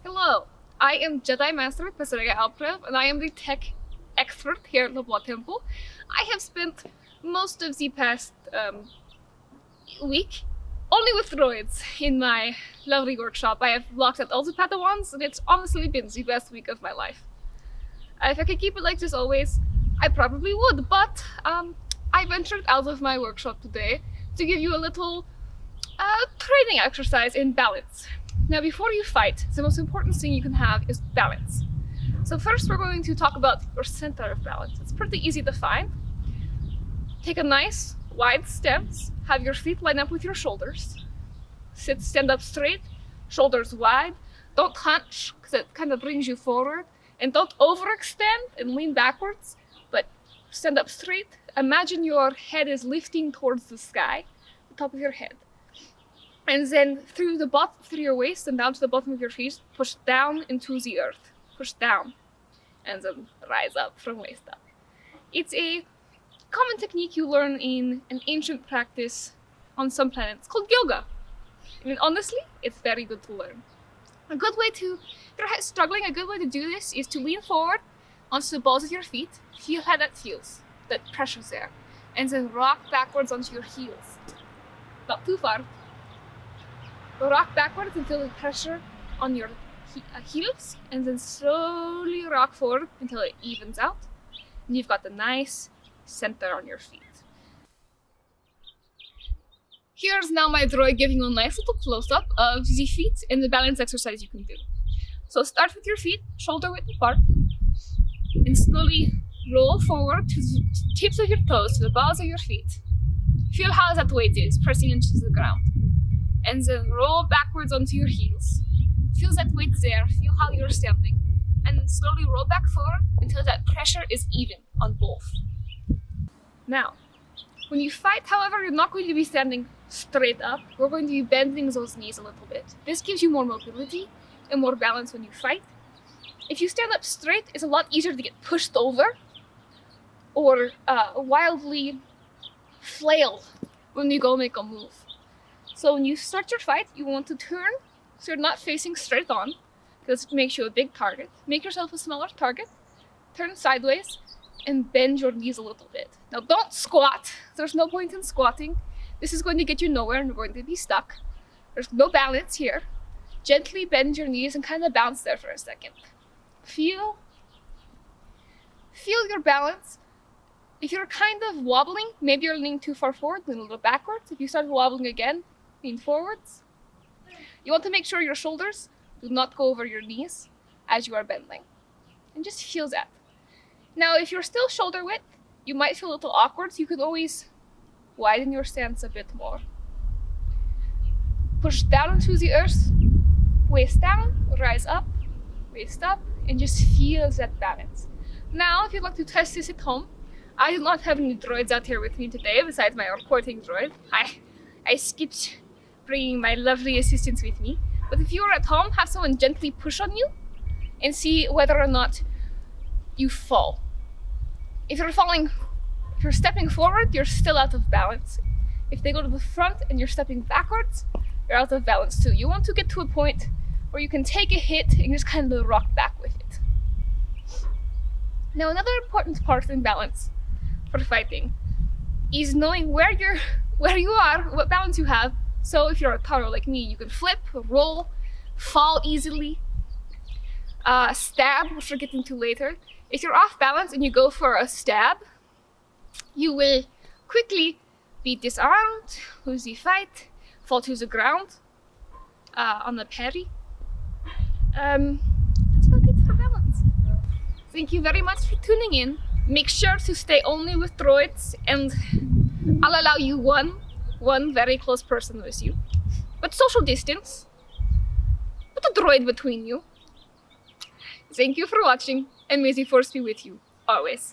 Hello, I am Jedi Master Pasrega Ouprev, and I am the tech expert here at the Blood Temple. I have spent most of the past week only with droids in my lovely workshop. I have locked out all the Padawans, and it's honestly been the best week of my life. If I could keep it like this always, I probably would, but I ventured out of my workshop today to give you a little training exercise in balance. Now, before you fight, the most important thing you can have is balance. So first we're going to talk about your center of balance. It's pretty easy to find. Take a nice wide stance, have your feet line up with your shoulders. Stand up straight, shoulders wide. Don't hunch, because it kind of brings you forward. And don't overextend and lean backwards, but stand up straight. Imagine your head is lifting towards the sky, the top of your head. And then through your waist and down to the bottom of your feet, push down into the earth. Push down, and then rise up from waist up. It's a common technique you learn in an ancient practice on some planets called yoga. I mean, honestly, it's very good to learn. A good way to, if you're struggling, a good way to do this is to lean forward onto the balls of your feet. Feel how that feels, that pressure's there. And then rock backwards onto your heels. Not too far. Rock backwards and feel the pressure on your heels, and then slowly rock forward until it evens out. And you've got the nice center on your feet. Here's now my droid giving you a nice little close-up of the feet and the balance exercise you can do. So start with your feet, shoulder width apart, and slowly roll forward to the tips of your toes, to the balls of your feet. Feel how that weight is pressing into the ground. And then roll backwards onto your heels. Feel that weight there, feel how you're standing. And then slowly roll back forward until that pressure is even on both. Now, when you fight, however, you're not going to be standing straight up. We're going to be bending those knees a little bit. This gives you more mobility and more balance when you fight. If you stand up straight, it's a lot easier to get pushed over or wildly flailed when you go make a move. So when you start your fight, you want to turn so you're not facing straight on, because it makes you a big target. Make yourself a smaller target, turn sideways, and bend your knees a little bit. Now don't squat. There's no point in squatting. This is going to get you nowhere and you're going to be stuck. There's no balance here. Gently bend your knees and kind of bounce there for a second. Feel your balance. If you're kind of wobbling, maybe you're leaning too far forward, lean a little backwards. If you start wobbling again, lean forwards. You want to make sure your shoulders do not go over your knees as you are bending. And just feel that. Now, if you're still shoulder width, you might feel a little awkward, so you could always widen your stance a bit more. Push down into the earth, waist down, rise up, waist up, and just feel that balance. Now, if you'd like to test this at home, I do not have any droids out here with me today besides my recording droid. I skipped bringing my lovely assistants with me. But if you are at home, have someone gently push on you and see whether or not you fall. If you're stepping forward, you're still out of balance. If they go to the front and you're stepping backwards, you're out of balance too. You want to get to a point where you can take a hit and just kind of rock back with it. Now, another important part in balance for fighting is knowing where you are, what balance you have. So if you're a toddler like me, you can flip, roll, fall easily, stab, which we're getting to later. If you're off balance and you go for a stab, you will quickly be disarmed, lose the fight, fall to the ground on the parry. That's about it for balance. Thank you very much for tuning in. Make sure to stay only with droids, and I'll allow you one very close person with you. But social distance. Put a droid between you. Thank you for watching, and may the force be with you, always.